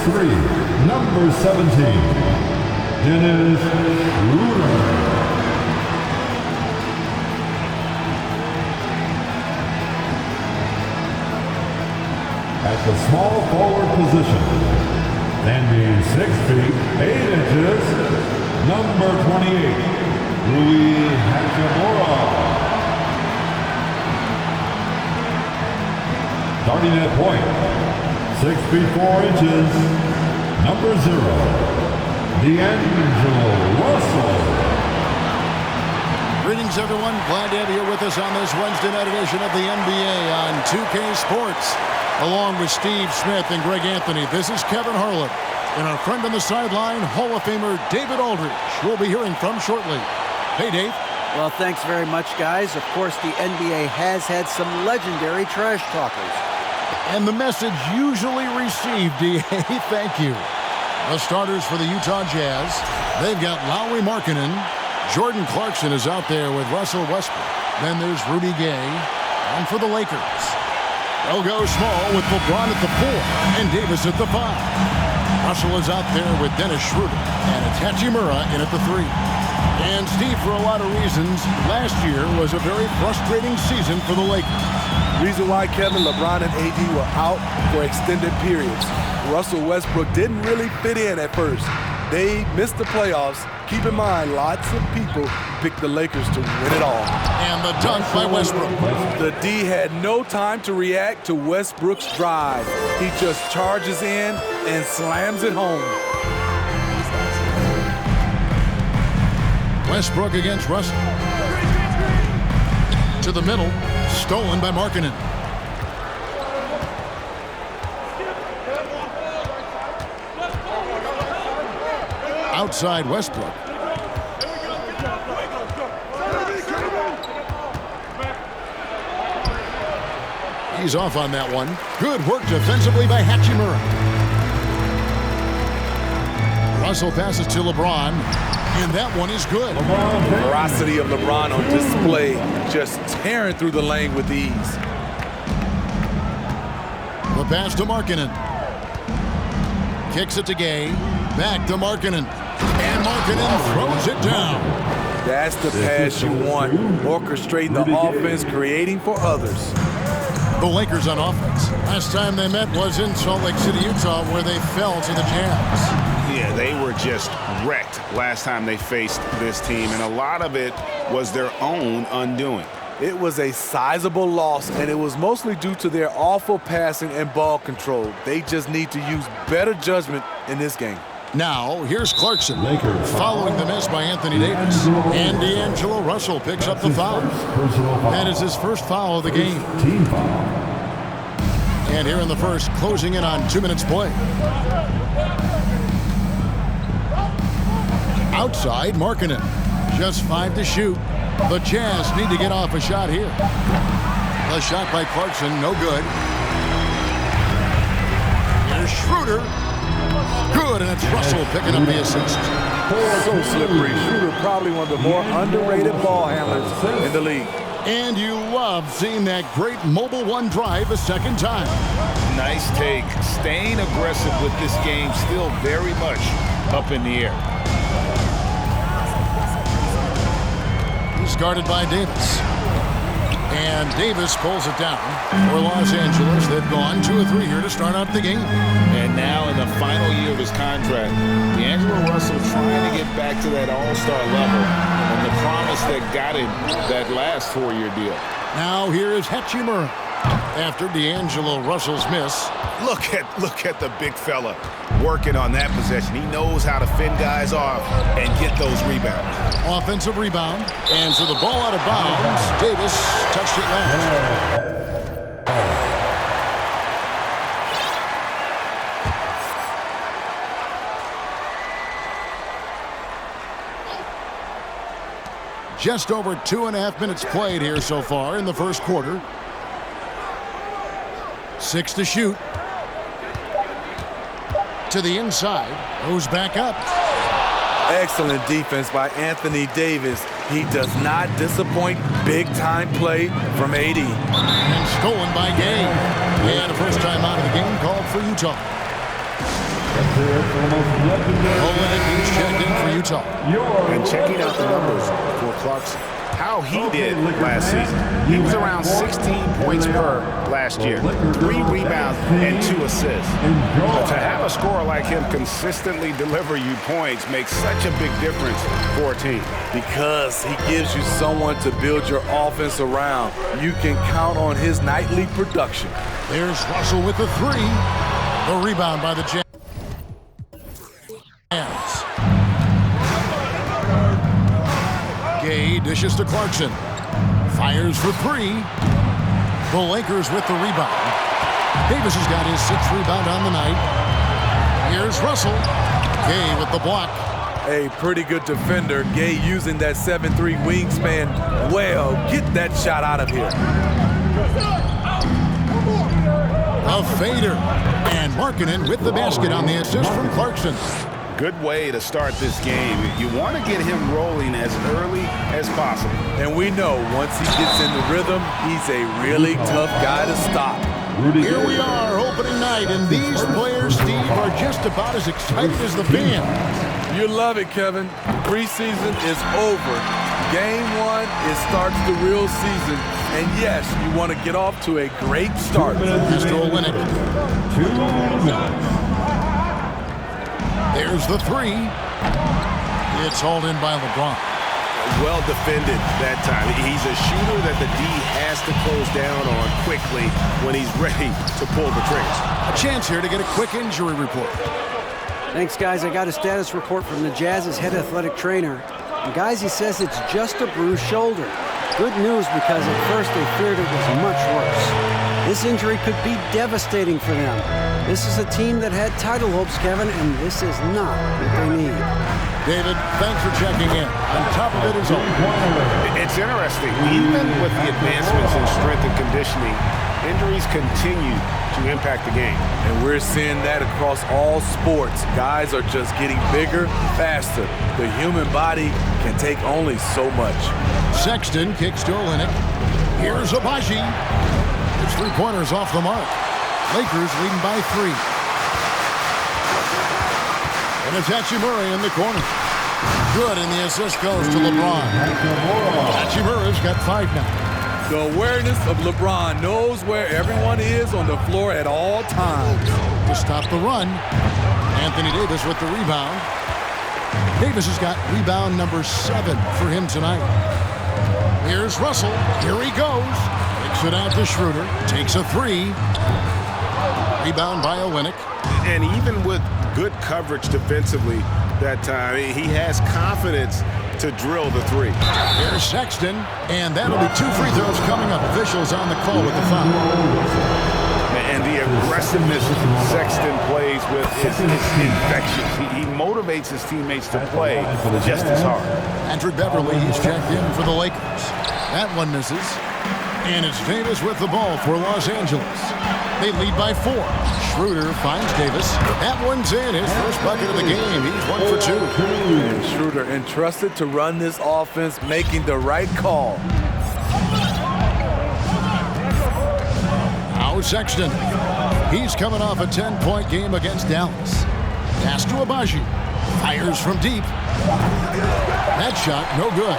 6'3", number 17, Dennis Schroeder. At the small forward position, standing 6 feet 8 inches, number 28, Rui Hachimura. Starting at point, 6 feet 4 inches, number 0, D'Angelo Russell. Greetings, everyone. Glad to have you here with us on this Wednesday night edition of the NBA on 2K Sports. Along with Steve Smith and Greg Anthony, this is Kevin Harlan. And our friend on the sideline, Hall of Famer David Aldridge, we'll be hearing from shortly. Hey, Dave. Well, thanks very much, guys. Of course, the NBA has had some legendary trash talkers. And the message usually received, DA, thank you. The starters for the Utah Jazz, they've got Lauri Markkanen. Jordan Clarkson is out there with Russell Westbrook. Then there's Rudy Gay. And for the Lakers, they'll go small with LeBron at the 4 and Davis at the 5. Russell is out there with Dennis Schroeder, and it's Hachimura in at the 3. And Steve, for a lot of reasons, last year was a very frustrating season for the Lakers. Reason why, Kevin, LeBron and AD were out for extended periods. Russell Westbrook didn't really fit in at first. They missed the playoffs. Keep in mind, lots of people picked the Lakers to win it all. And the dunk by Westbrook. The D had no time to react to Westbrook's drive. He just charges in and slams it home. Westbrook against Russell. To the middle, stolen by Markkanen. Outside Westbrook. He's off on that one. Good work defensively by Hachimura. Russell passes to LeBron, and that one is good. The ferocity of LeBron on display, just tearing through the lane with ease. The pass to Markkanen. Kicks it to Gay. Back to Markkanen. And Markkanen throws it down. That's the pass you want. Orchestrating the offense, creating for others. The Lakers on offense. Last time they met was in Salt Lake City, Utah, where they fell to the Jazz. Yeah, they were just wrecked last time they faced this team, and a lot of it was their own undoing. It was a sizable loss, and it was mostly due to their awful passing and ball control. They just need to use better judgment in this game. Now, here's Clarkson, Lakers following the miss by Anthony Davis. And D'Angelo Russell picks up the foul. That is his first foul of the game. Team foul. And here in the first, closing in on 2 minutes play. Outside, Markkanen. Just 5 to shoot. The Jazz need to get off a shot here. The shot by Clarkson, no good. Here's Schroeder. Good, and it's Russell picking up the assist. So slippery. Schroeder, probably one of the more underrated ball handlers in the league. And you love seeing that great mobile one drive a second time. Nice take. Staying aggressive with this game, still very much up in the air. He's guarded by Davis. And Davis pulls it down. For Los Angeles, they've gone 2 of 3 here to start out the game. And now in the final year of his contract, D'Angelo Russell trying to get back to that all-star level and the promise that got him that last 4-year deal. Now here is Hachimura. After D'Angelo Russell's miss. Look at the big fella working on that possession. He knows how to fend guys off and get those rebounds. Offensive rebound. And so the ball out of bounds. Davis touched it last. Just over 2.5 minutes played here so far in the first quarter. 6 to shoot. To the inside. Goes back up. Excellent defense by Anthony Davis. He does not disappoint. Big-time play from AD. And stolen by Gay. And a first time out of the game called for Utah. Olenek is checked in for Utah. And checking out the numbers for Clarkson, how he did last season. He was around 16 points per last year, 3 rebounds and 2 assists. But to have a scorer like him consistently deliver you points makes such a big difference for a team. Because he gives you someone to build your offense around. You can count on his nightly production. There's Russell with the 3. The rebound by the Jazz. Gay dishes to Clarkson. Fires for 3. The Lakers with the rebound. Davis has got his 6th rebound on the night. Here's Russell. Gay with the block. A pretty good defender. Gay using that 7'3" wingspan well. Get that shot out of here. A fader. And Markkanen with the basket on the assist from Clarkson. Good way to start this game. You want to get him rolling as early as possible. And we know once he gets in the rhythm, he's a really tough guy to stop. Here we are, opening night, and these players, Steve, are just about as excited as the fans. You love it, Kevin. Preseason is over. Game 1, it starts the real season. And yes, you want to get off to a great start. Mr. Olenek. 2 minutes. There's the 3. It's hauled in by LeBron. Well defended that time. He's a shooter that the D has to close down on quickly when he's ready to pull the trigger. A chance here to get a quick injury report. Thanks, guys. I got a status report from the Jazz's head athletic trainer. And guys, he says it's just a bruised shoulder. Good news, because at first they feared it was much worse. This injury could be devastating for them. This is a team that had title hopes, Kevin, and this is not what they need. David, thanks for checking in. On top of it is all. It's interesting. Even with the advancements in strength and conditioning, injuries continue to impact the game. And we're seeing that across all sports. Guys are just getting bigger, faster. The human body can take only so much. Sexton kicks to Olenek. Here's Abaji. It's 3-pointers off the mark. Lakers leading by 3. And it's Hachimura in the corner. Good, and the assist goes to LeBron. Hachimura's got 5 now. The awareness of LeBron knows where everyone is on the floor at all times. To stop the run, Anthony Davis with the rebound. Davis has got rebound number 7 for him tonight. Here's Russell. Here he goes. Kicks it out to Schroeder. Takes a 3. Rebound by Olenek. And even with good coverage defensively that time, he has confidence to drill the 3. Here's Sexton, and that'll be 2 free throws coming up. Officials on the call with the foul. And the aggressiveness Sexton plays with is infectious. He motivates his teammates to play just as hard. Patrick Beverly, he's checked in for the Lakers. That one misses. And it's Davis with the ball for Los Angeles. They lead by 4. Schroeder finds Davis. That one's in. His first bucket of the game. He's 1 for 2. And Schroeder entrusted to run this offense, making the right call. Now Sexton. He's coming off a 10-point game against Dallas. Pass to Abaji. Fires from deep. That shot, no good.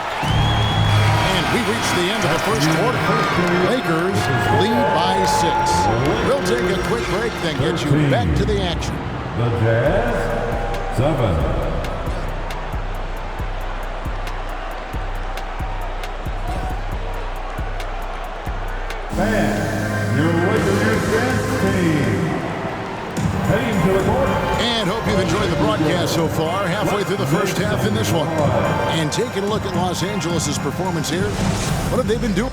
And we reach the end of the first quarter. Lakers lead by 6. We'll take a quick break, then get you back to the action. The Jazz, 7. And your Lakers dance team heading to the court. And hope you've enjoyed the broadcast so far. Halfway through the first half in this one. And taking a look at Los Angeles' performance here. What have they been doing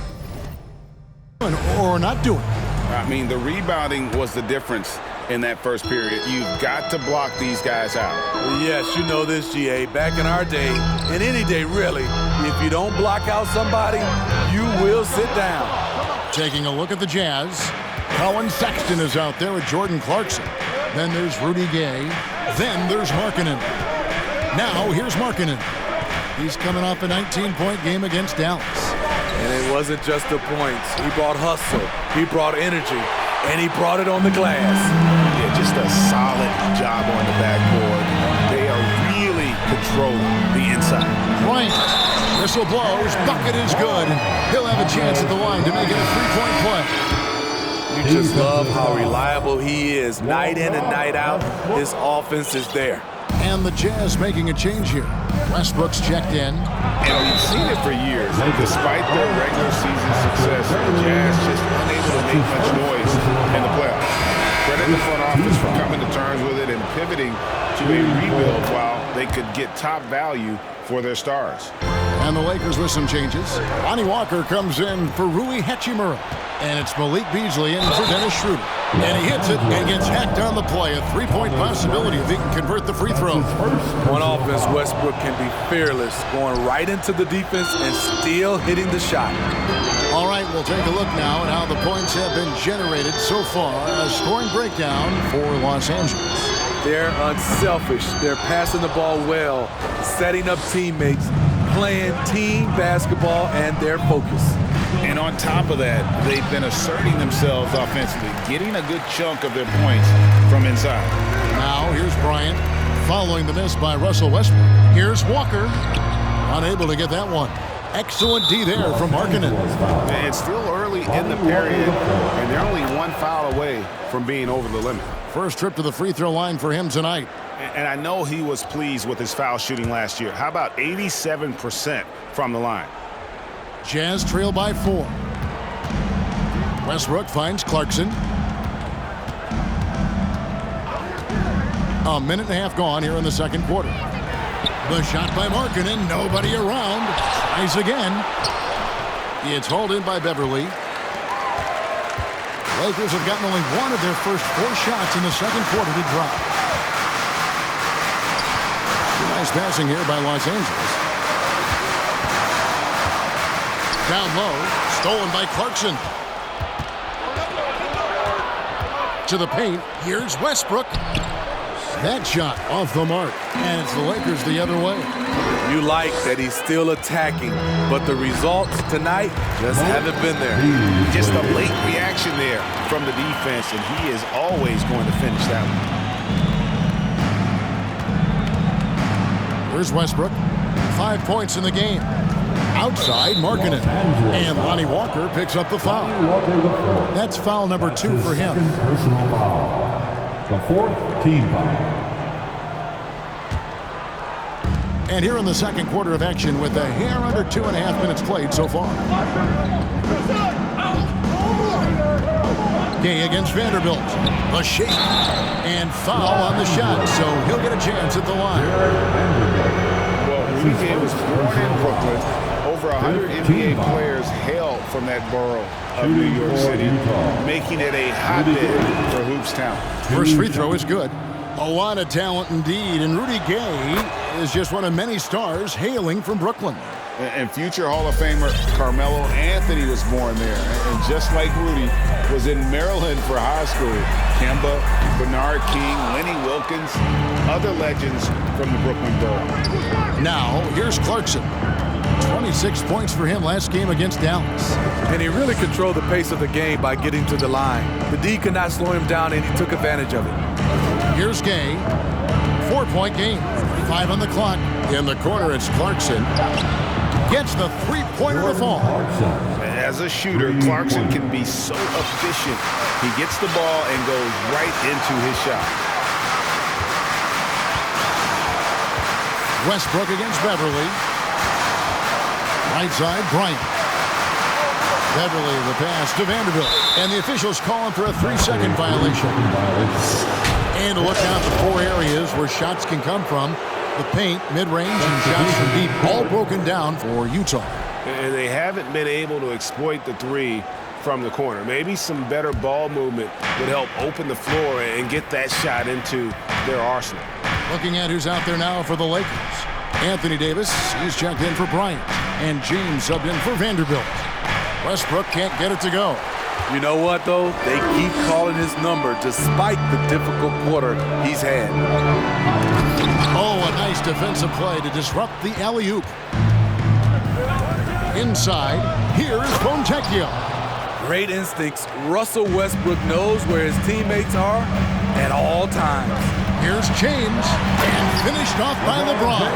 or not doing? I mean, the rebounding was the difference in that first period. You've got to block these guys out. Yes, you know this, GA. Back in our day, and any day really, if you don't block out somebody, you will sit down. Taking a look at the Jazz. Colin Sexton is out there with Jordan Clarkson. Then there's Rudy Gay. Then there's Markkanen. Now here's Markkanen. He's coming off a 19-point game against Dallas. And it wasn't just the points. He brought hustle. He brought energy. And he brought it on the glass. Yeah, just a solid job on the backboard. They are really controlling the inside. Bryant, whistle blows, bucket is good. He'll have a chance at the line to make it a three-point play. You just love how reliable he is. Night in and night out, his offense is there. And the Jazz making a change here. Westbrook's checked in. And we've seen it for years. Despite their regular season success, the Jazz just unable to make much noise in the playoffs. Credit the front office for coming to terms with it and pivoting to a rebuild while they could get top value for their stars. And the Lakers with some changes. Lonnie Walker comes in for Rui Hachimura. And it's Malik Beasley in for Dennis Schroeder. And he hits it and gets hacked on the play. A three-point possibility if he can convert the free throw. On offense, Westbrook can be fearless, going right into the defense and still hitting the shot. All right, we'll take a look now at how the points have been generated so far. A scoring breakdown for Los Angeles. They're unselfish. They're passing the ball well, setting up teammates, playing team basketball, and their focus. And on top of that, they've been asserting themselves offensively, getting a good chunk of their points from inside. Now, here's Bryant following the miss by Russell Westbrook. Here's Walker, unable to get that one. Excellent D there from Markkanen. It's still early in the period, and they're only one foul away from being over the limit. First trip to the free throw line for him tonight. And I know he was pleased with his foul shooting last year. How about 87% from the line? Jazz trail by 4. Westbrook finds Clarkson. A minute and a half gone here in the second quarter. The shot by Markkanen, nobody around. Tries again. It's hauled in by Beverly. Lakers have gotten only one of their first 4 shots in the second quarter to drop. Nice passing here by Los Angeles. Down low, stolen by Clarkson. To the paint, here's Westbrook. That shot off the mark, and it's the Lakers the other way. You like that he's still attacking, but the results tonight just haven't been there. Just a late reaction there from the defense, and he is always going to finish that one. Here's Westbrook. 5 points in the game. Outside, Markkanen. And Lonnie Walker picks up the foul. That's foul number 2 for him. Personal foul. The 4th team foul. And here in the second quarter of action with a hair under 2.5 minutes played so far. Gay against Vanderbilt. A shake. And foul on the shot, so he'll get a chance at the line. Well, Rudy Gay was born in Brooklyn. Over 100 NBA players hail from that borough of New York City, making it a hotbed for Hoops Town. First free throw is good. A lot of talent indeed, and Rudy Gay is just one of many stars hailing from Brooklyn. And future Hall of Famer Carmelo Anthony was born there. And just like Rudy, was in Maryland for high school. Kemba, Bernard King, Lenny Wilkins, other legends from the Brooklyn borough. Now, here's Clarkson. 26 points for him last game against Dallas. And he really controlled the pace of the game by getting to the line. The D could not slow him down, and he took advantage of it. Here's Gay. 4-point game. 5 on the clock. In the corner, it's Clarkson. Gets the three-pointer to fall. As a shooter, Clarkson can be so efficient. He gets the ball and goes right into his shot. Westbrook against Beverly. Right side, Bryant. Beverly the pass to Vanderbilt. And the officials calling for a 3-second violation. And look out the 4 areas where shots can come from. The paint, mid-range, and shots from deep, all broken down for Utah. And they haven't been able to exploit the 3 from the corner. Maybe some better ball movement would help open the floor and get that shot into their arsenal. Looking at who's out there now for the Lakers. Anthony Davis, he's checked in for Bryant. And James subbed in for Vanderbilt. Westbrook can't get it to go. You know what, though? They keep calling his number despite the difficult quarter he's had. Oh, a nice defensive play to disrupt the alley-oop. Inside, here's Fontecchio. Great instincts. Russell Westbrook knows where his teammates are at all times. Here's James, and finished off by LeBron.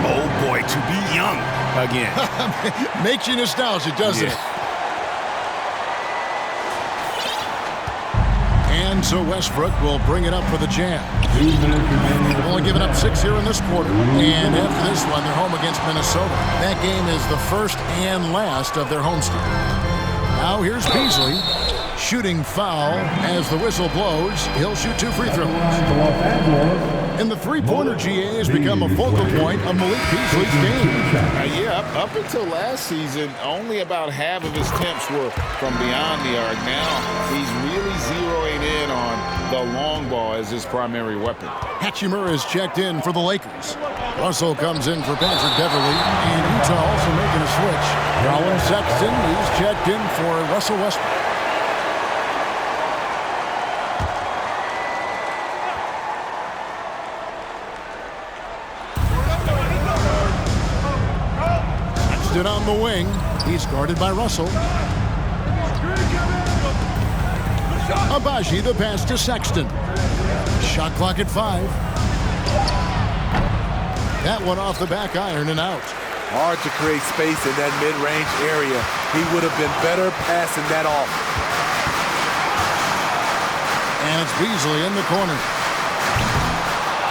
Oh boy, to be young again. Makes you nostalgic, doesn't it? And so Westbrook will bring it up for the Jazz. They've only given up 6 here in this quarter. And after this one, they're home against Minnesota. That game is the first and last of their homestand. Now here's Beasley. Shooting foul as the whistle blows. He'll shoot 2 free throws. And the three-pointer GA has become a focal point of Malik Beasley's game. Up until last season, only about half of his attempts were from beyond the arc. Now he's really zeroing in on the long ball as his primary weapon. Hachimura is checked in for the Lakers. Russell comes in for Patrick Beverly, and Utah also making a switch. Colin Sexton, he's checked in for Russell Westbrook. Sexton on the wing. He's guarded by Russell. Abaji the pass to Sexton. Shot clock at 5. That one off the back iron and out. Hard to create space in that mid-range area. He would have been better passing that off. And it's Beasley in the corner.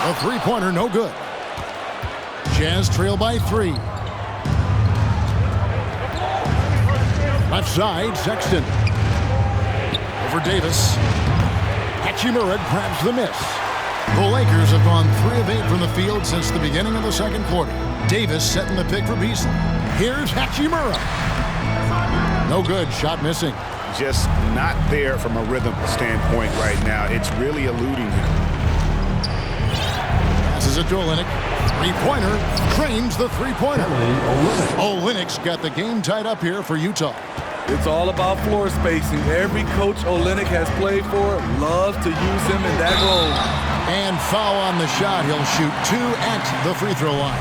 A three-pointer, no good. Jazz trail by 3. Left side, Sexton. Over Davis. Hachimura grabs the miss. The Lakers have gone 3 of 8 from the field since the beginning of the second quarter. Davis setting the pick for Beasley. Here's Hachimura. No good, shot missing. Just not there from a rhythm standpoint right now. It's really eluding him. Passes it to Olynyk. Three-pointer. Trains the three-pointer. Olynyk's got the game tied up here for Utah. It's all about floor spacing. Every coach Olynyk has played for loves to use him in that role. And foul on the shot. He'll shoot 2 at the free throw line.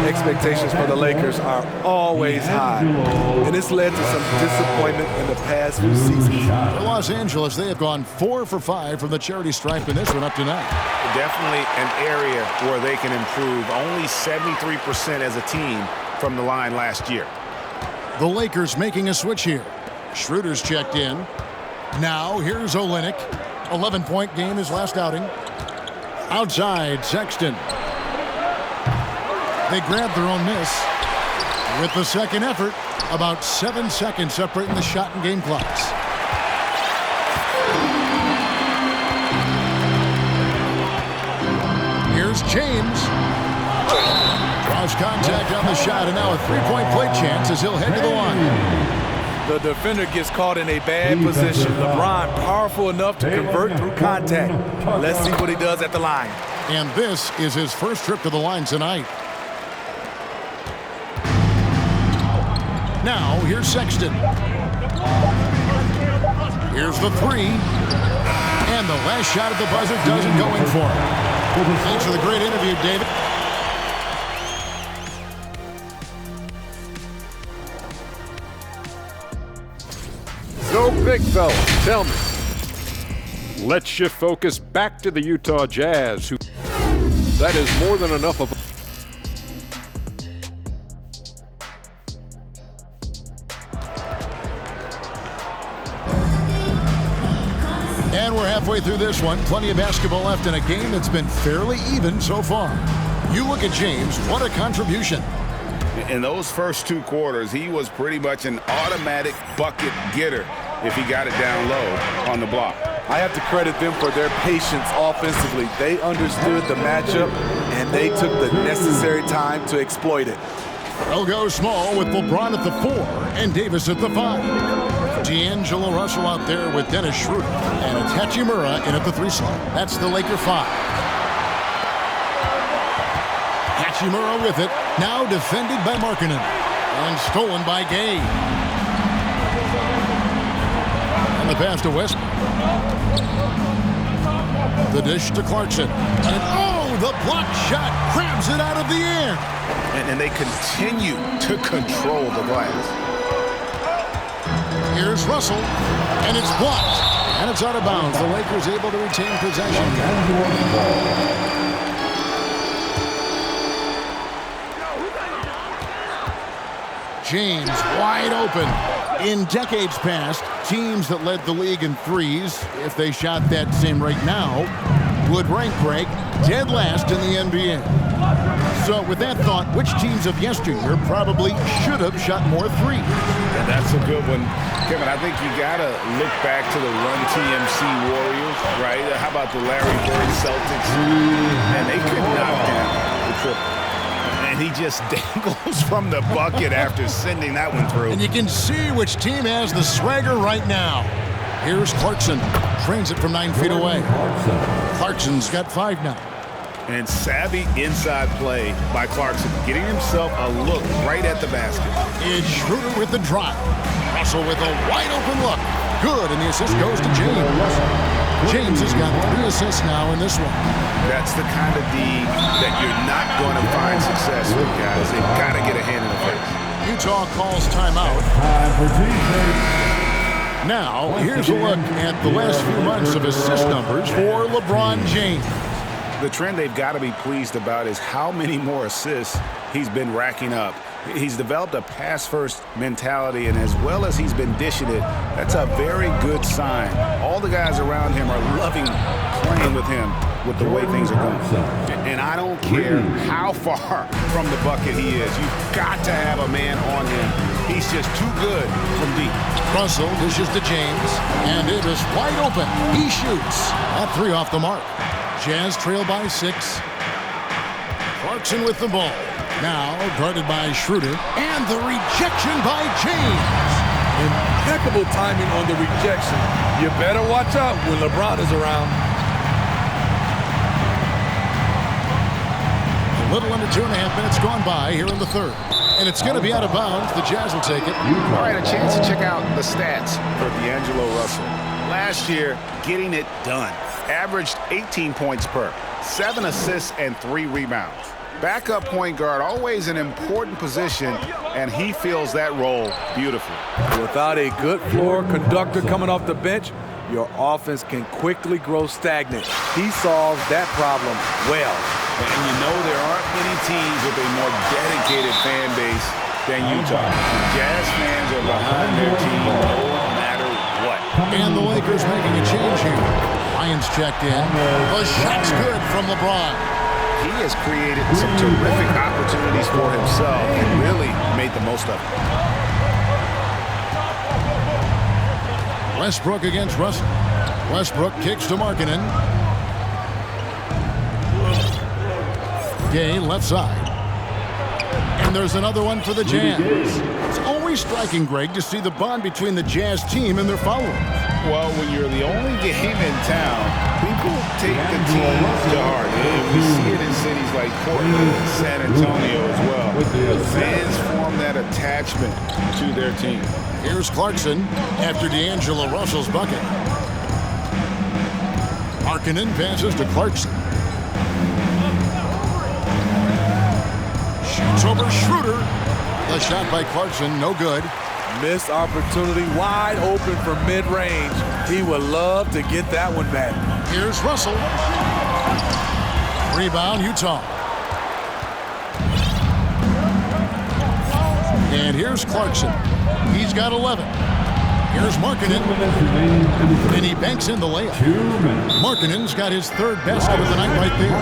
Expectations for the Lakers are always high, and it's led to some disappointment in the past few seasons. For Los Angeles, they have gone 4 for 5 from the charity stripe in this one up to now. Definitely an area where they can improve. Only 73% as a team from the line last year. The Lakers making a switch here. Schroeder's checked in. Now here's Olynyk. 11-point game his last outing. Outside, Sexton. They grabbed their own miss. With the second effort, about 7 seconds separating the shot and game clocks. Here's James. Cross contact on the shot, and now a three-point play chance as he'll head to the line. The defender gets caught in a bad position. LeBron powerful enough to convert through contact. Let's see what he does at the line. And this is his first trip to the line tonight. Now, here's Sexton. Here's the 3. And the last shot at the buzzer doesn't go in for him. Thanks for the great interview, David. So, big fella, tell me, let's shift focus back to the Utah Jazz, who that is more than enough of. And we're halfway through this one. Plenty of basketball left in a game that's been fairly even so far. You look at James, what a contribution. In those first 2 quarters, he was pretty much an automatic bucket getter if he got it down low on the block. I have to credit them for their patience offensively. They understood the matchup, and they took the necessary time to exploit it. They'll go small with LeBron at the 4 and Davis at the 5. D'Angelo Russell out there with Dennis Schroeder, and it's Hachimura in at the 3 slot. That's the Laker 5. Hachimura with it, now defended by Markkanen, and stolen by Gay. And the pass to Westbrook. The dish to Clarkson. And the block shot grabs it out of the air. And they continue to control the glass. Here's Russell, and it's blocked. And it's out of bounds. The Lakers able to retain possession. James wide open. In decades past, teams that led the league in threes, if they shot that same rate now, would rank Greg dead last in the NBA. So with that thought, which teams of yesteryear probably should have shot more threes? Yeah, that's a good one. Kevin, I think you got to look back to the Run TMC Warriors, right? How about the Larry Bird Celtics? And they could knock down the triple. And he just dangles from the bucket after sending that one through. And you can see which team has the swagger right now. Here's Clarkson. Trains it from 9 feet away. Clarkson's got 5 now. And savvy inside play by Clarkson, getting himself a look right at the basket. It's Schroeder with the drive. Russell with a wide open look. Good, and the assist goes to James. James has got 3 assists now in this one. That's the kind of D that you're not going to find success with, guys. They've got to get a hand in the face. Utah calls timeout. Now, here's a look at the last few months of assist numbers for LeBron James. The trend they've got to be pleased about is how many more assists he's been racking up. He's developed a pass-first mentality, and as well as he's been dishing it, that's a very good sign. All the guys around him are loving playing with him with the way things are going. And I don't care how far from the bucket he is. You've got to have a man on him. He's just too good from deep. Russell dishes to James, and it is wide open. He shoots. A 3 off the mark. Jazz trail by 6. Clarkson with the ball. Now guarded by Schroeder. And the rejection by James. Impeccable timing on the rejection. You better watch out when LeBron is around. A little under 2.5 minutes gone by here in the third. And it's going to be out of bounds. The Jazz will take it. All right, a chance to check out the stats for D'Angelo Russell. Last year, getting it done. Averaged 18 points per, 7 assists and 3 rebounds. Backup point guard, always an important position, and he fills that role beautifully. Without a good floor conductor coming off the bench, your offense can quickly grow stagnant. He solves that problem well. And you know there aren't many teams with a more dedicated fan base than Utah. Jazz fans are behind their team no matter what. And the Lakers making a change here. Lyons checked in. The shot's good from LeBron. He has created some terrific opportunities for himself and really made the most of it. Westbrook against Russell. Westbrook kicks to Markkanen. Gay left side. And there's another one for the Jazz. It's always striking, Greg, to see the bond between the Jazz team and their followers. Well, when you're the only game in town, people take the team to heart. And we see it in cities like Portland and San Antonio as well. The fans form that attachment to their team. Here's Clarkson after D'Angelo Russell's bucket. Markkanen passes to Clarkson. Shoots over Schroeder. The shot by Clarkson, no good. Missed opportunity, wide open for mid-range. He would love to get that one back. Here's Russell. Rebound, Utah. And here's Clarkson. He's got 11. Here's Markkanen. And he banks in the layup. Markkanen's got his 3rd basket of the night right there.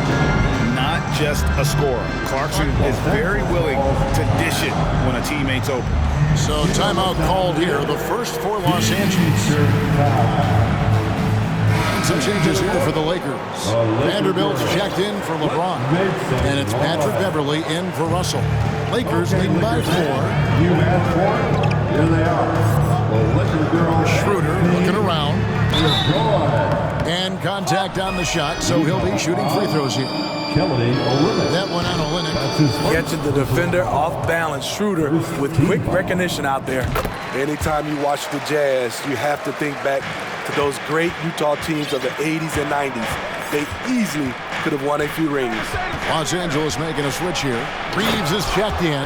Not just a scorer. Clarkson is very willing to dish it when a teammate's open. So timeout called here, the first for Los Angeles. And some changes here for the Lakers. Vanderbilt's checked in for LeBron. And it's Patrick Beverley in for Russell. Lakers leading by 4. You asked for it. Here they are. The Lakers girls. Schroeder looking around. Go ahead. And contact on the shot, so he'll be shooting free throws here. Kelly Olynyk. That one on Olynyk. That's his first. Catching the defender off balance. Schroeder with quick recognition out there. Anytime you watch the Jazz, you have to think back to those great Utah teams of the 80s and 90s. They easily could have won a few rings. Los Angeles making a switch here. Reeves is checked in.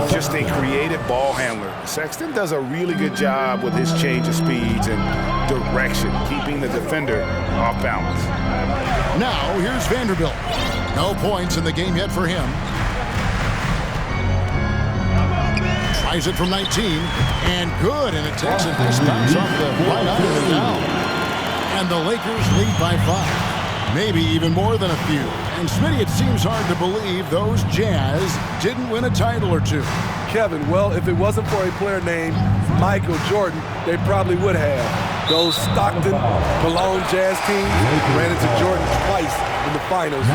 Just a creative ball handler. Sexton does a really good job with his change of speeds and direction, keeping the defender off balance. Now here's Vanderbilt. No points in the game yet for him. Tries it from 19, and good, and it takes a distance off the right iron and down. And the Lakers lead by 5, maybe even more than a few. And Smitty, it seems hard to believe those Jazz didn't win a title or two. Kevin, well, if it wasn't for a player named Michael Jordan, they probably would have. Those Stockton, Malone Jazz teams ran into Jordan twice in the finals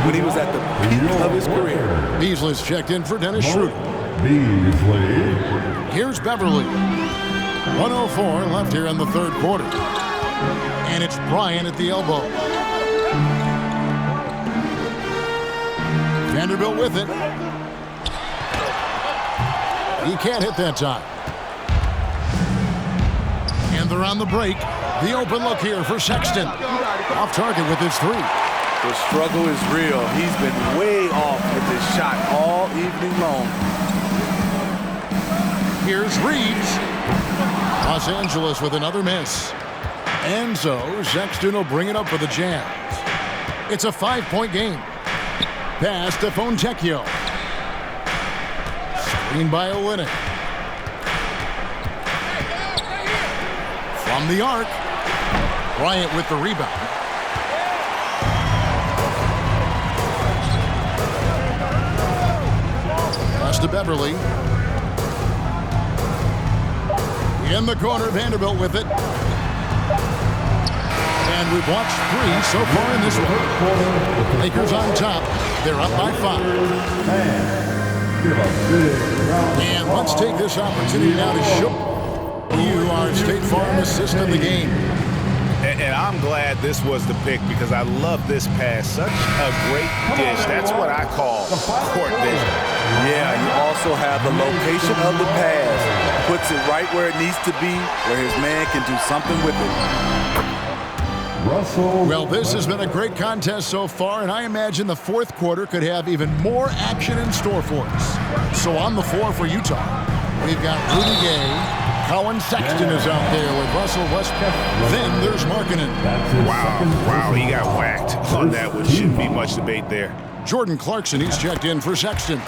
when he was at the peak of his career. Beasley's checked in for Dennis Schroeder. Beasley. Here's Beverly. 1:04 left here in the third quarter. And it's Bryant at the elbow. Vanderbilt with it. He can't hit that time. And they're on the break. The open look here for Sexton. Off target with his 3. The struggle is real. He's been way off with his shot all evening long. Here's Reeves. Los Angeles with another miss. And so Sexton will bring it up for the Jazz. It's a 5-point game. Pass to Fontecchio. Screen by Olynyk. From the arc. Bryant with the rebound. Pass to Beverly. In the corner, Vanderbilt with it. And we've watched 3 so far in this one. Lakers on top. They're up by 5. And let's take this opportunity now to show you our State Farm assist of the game. And I'm glad this was the pick because I love this pass. Such a great dish. That's what I call court vision. Yeah, you also have the location of the pass. Puts it right where it needs to be, where his man can do something with it. Well, this has been a great contest so far, and I imagine the fourth quarter could have even more action in store for us. So on the floor for Utah, we've got Rudy Gay. Colin Sexton is out there with Russell Westbrook. Then there's Markkanen. Wow, he got whacked on that, which shouldn't be much debate there. Jordan Clarkson, he's checked in for Sexton,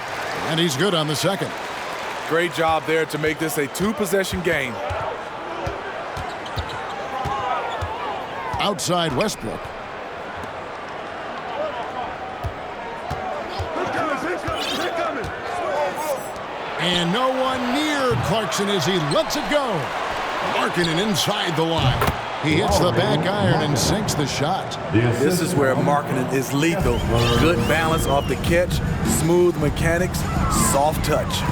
and he's good on the second. Great job there to make this a 2-possession game. Outside Westbrook. And no one near Clarkson as he lets it go. Markkanen inside the line. He hits the back iron and sinks the shot. This is where Markkanen is lethal. Good balance off the catch, smooth mechanics, soft touch.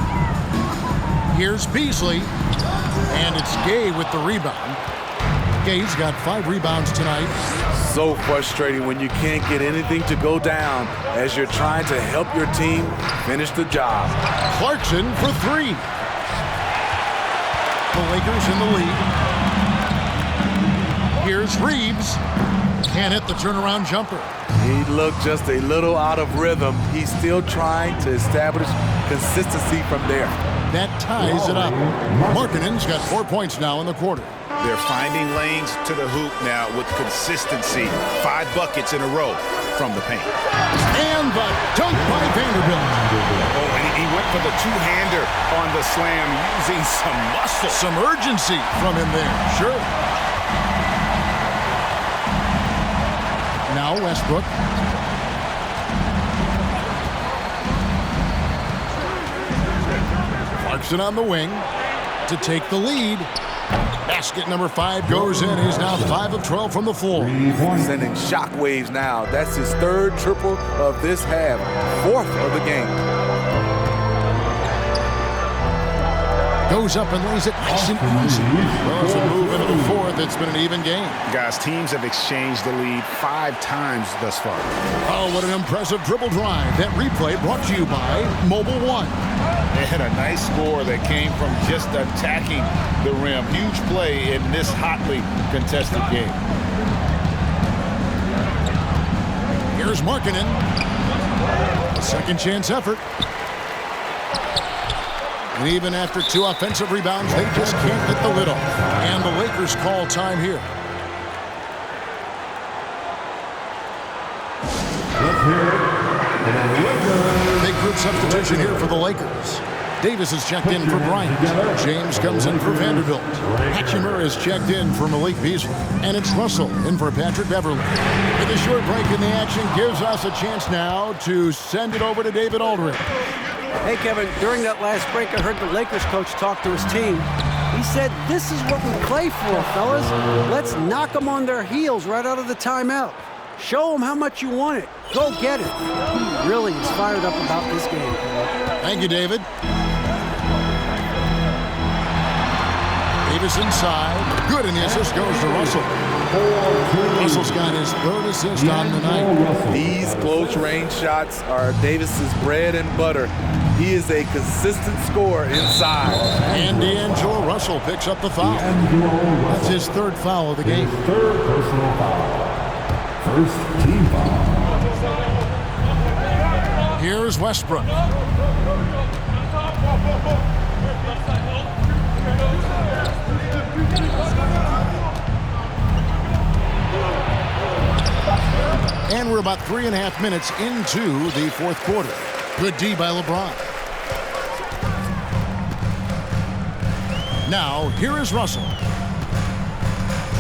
Here's Beasley. And it's Gay with the rebound. Gay's got 5 rebounds tonight. So frustrating when you can't get anything to go down as you're trying to help your team finish the job. Clarkson for 3. The Lakers in the lead. Here's Reeves. Can't hit the turnaround jumper. He looked just a little out of rhythm. He's still trying to establish consistency from there. That ties it up. Markkanen's got 4 points now in the quarter. They're finding lanes to the hoop now with consistency. 5 buckets in a row from the paint. And the dunk by Vanderbilt. Oh, and he went for the two-hander on the slam using some muscle. Some urgency from him there, sure. Now Westbrook. Clarkson on the wing to take the lead. Basket number 5 goes in. He's now 5 of 12 from the floor. Sending shockwaves now. That's his 3rd triple of this half. 4th of the game. Goes up and lays it nice and easy. Well, as we move into the 4th, it's been an even game. Guys, teams have exchanged the lead 5 times thus far. Oh, what an impressive dribble drive. That replay brought to you by Mobile One. And a nice score that came from just attacking the rim. Huge play in this hotly contested game. Here's Markkanen. A second chance effort. And even after 2 offensive rebounds, they just can't get the lid off. And the Lakers call time here. Let's hear it for the Lakers. Big group substitution here for the Lakers. Davis is checked in for Bryant. James comes in for Vanderbilt. Hachimura is checked in for Malik Beasley. And it's Russell in for Patrick Beverly. With a short break in the action gives us a chance now to send it over to David Aldridge. Hey, Kevin, during that last break, I heard the Lakers coach talk to his team. He said, this is what we play for, fellas. Let's knock them on their heels right out of the timeout. Show them how much you want it. Go get it. He really is fired up about this game. Thank you, David. Davis inside. Good, and the assist goes to Russell. Russell's got his 3rd assist on the night. These close-range shots are Davis's bread and butter. He is a consistent scorer inside. And D'Angelo Russell picks up the foul. That's his 3rd foul of the game. 3rd personal foul. 1st team foul. Here's Westbrook. And we're about 3.5 minutes into the 4th quarter. Good D by LeBron. Now, here is Russell.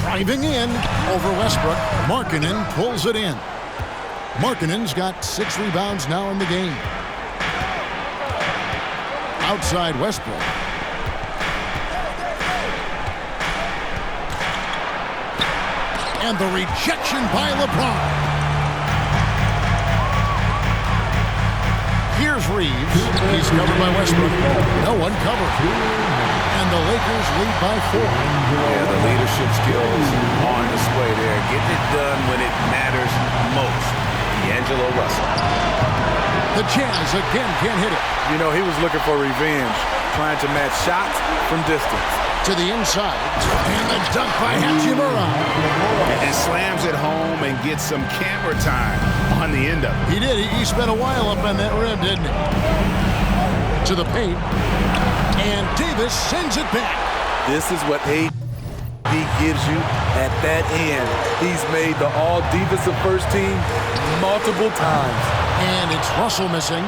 Driving in over Westbrook. Markkanen pulls it in. Markkanen's got 6 rebounds now in the game. Outside Westbrook. And the rejection by LeBron. Here's Reeves. He's covered by Westbrook. No one covered. And the Lakers lead by 4. Yeah, the leadership skills on display there. Getting it done when it matters most. D'Angelo Russell. The Jazz again can't hit it. You know, he was looking for revenge, trying to match shots from distance. To the inside. And the dunk by Hachimura. And slams it home and gets some camera time on the end of it. He did. He spent a while up on that rim, didn't he? To the paint. And Davis sends it back. This is what AD gives you at that end. He's made the all-defensive first team multiple times. And it's Russell missing.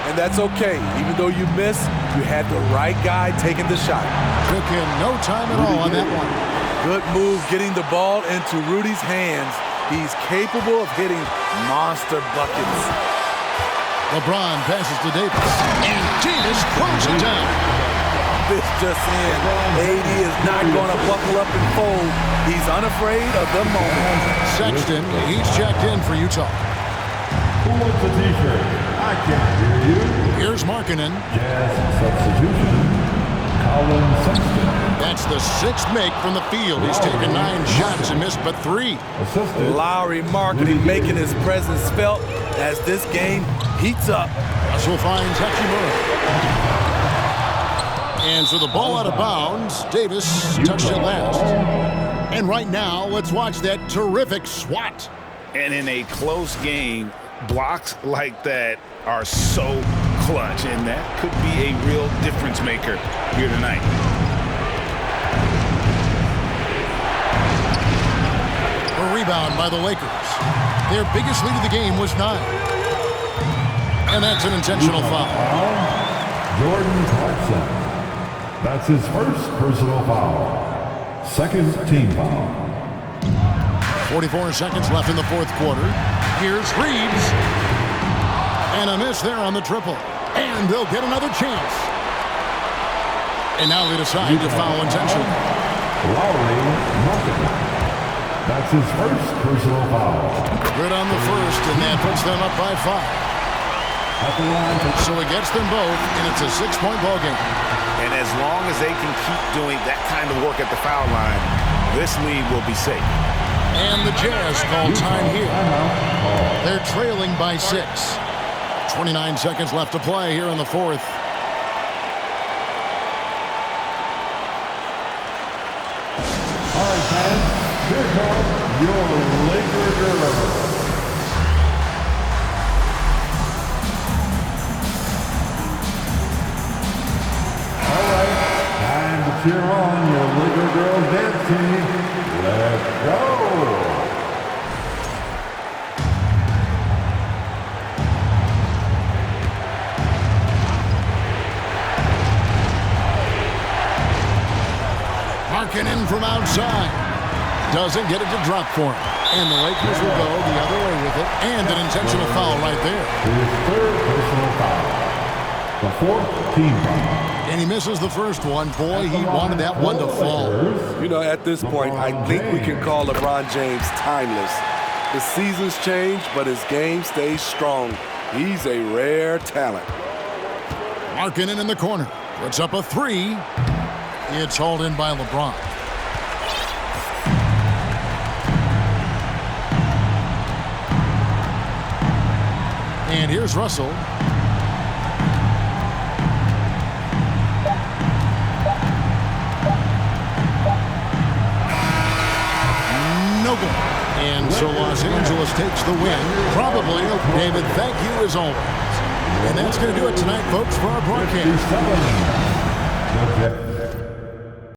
And that's okay. Even though you miss, you had the right guy taking the shot. Took him no time at all on that one. Good move getting the ball into Rudy's hands. He's capable of hitting monster buckets. LeBron passes to Davis. And Davis throws it down. This just in. AD is not going to buckle up and fold. He's unafraid of the moment. Sexton, he's checked in for Utah. Who wants a t-shirt? I can't hear you. Here's Markkanen. Jazz substitution. Colin Sexton. That's the 6th make from the field. He's taken 9 shots and missed but 3. Assisted. Lauri Markkanen making his presence felt as this game heats up. Russell finds Hachimura. And so the ball out of bounds. Davis touched it last. And right now, let's watch that terrific swat. And in a close game, blocks like that are so clutch, and that could be a real difference maker here tonight. A rebound by the Lakers. Their biggest lead of the game was 9. And that's an intentional foul. Jordan Clarkson. That's his 1st personal foul. 2nd team foul. 44 seconds left in the 4th quarter. Here's Reeves. And a miss there on the triple. And they'll get another chance. And now they decide to foul intentionally. Lauri Markkanen. That's his 1st personal foul. Good on the 1st, and that puts them up by 5. So it gets them both, and it's a 6-point ball game. And as long as they can keep doing that kind of work at the foul line, this lead will be safe. And the Jazz call time here. They're trailing by 6. 29 seconds left to play here in the 4th. All right, fans. Here comes your Laker girls. cheer on your Laker girls dance team. Let's go! Markkanen from outside. Doesn't get it to drop for him. And the Lakers will go the other way with it. And an intentional foul right there. His third personal foul. The fourth team foul. And he misses the first one. Boy, he wanted that one to fall. You know, at this point, I think we can call LeBron James timeless. The seasons change, but his game stays strong. He's a rare talent. Markkanen in the corner. Puts up a three. It's hauled in by LeBron. And here's Russell. No good. And so Los Angeles takes the win. Probably. David, thank you as always. And that's going to do it tonight, folks, for our broadcast.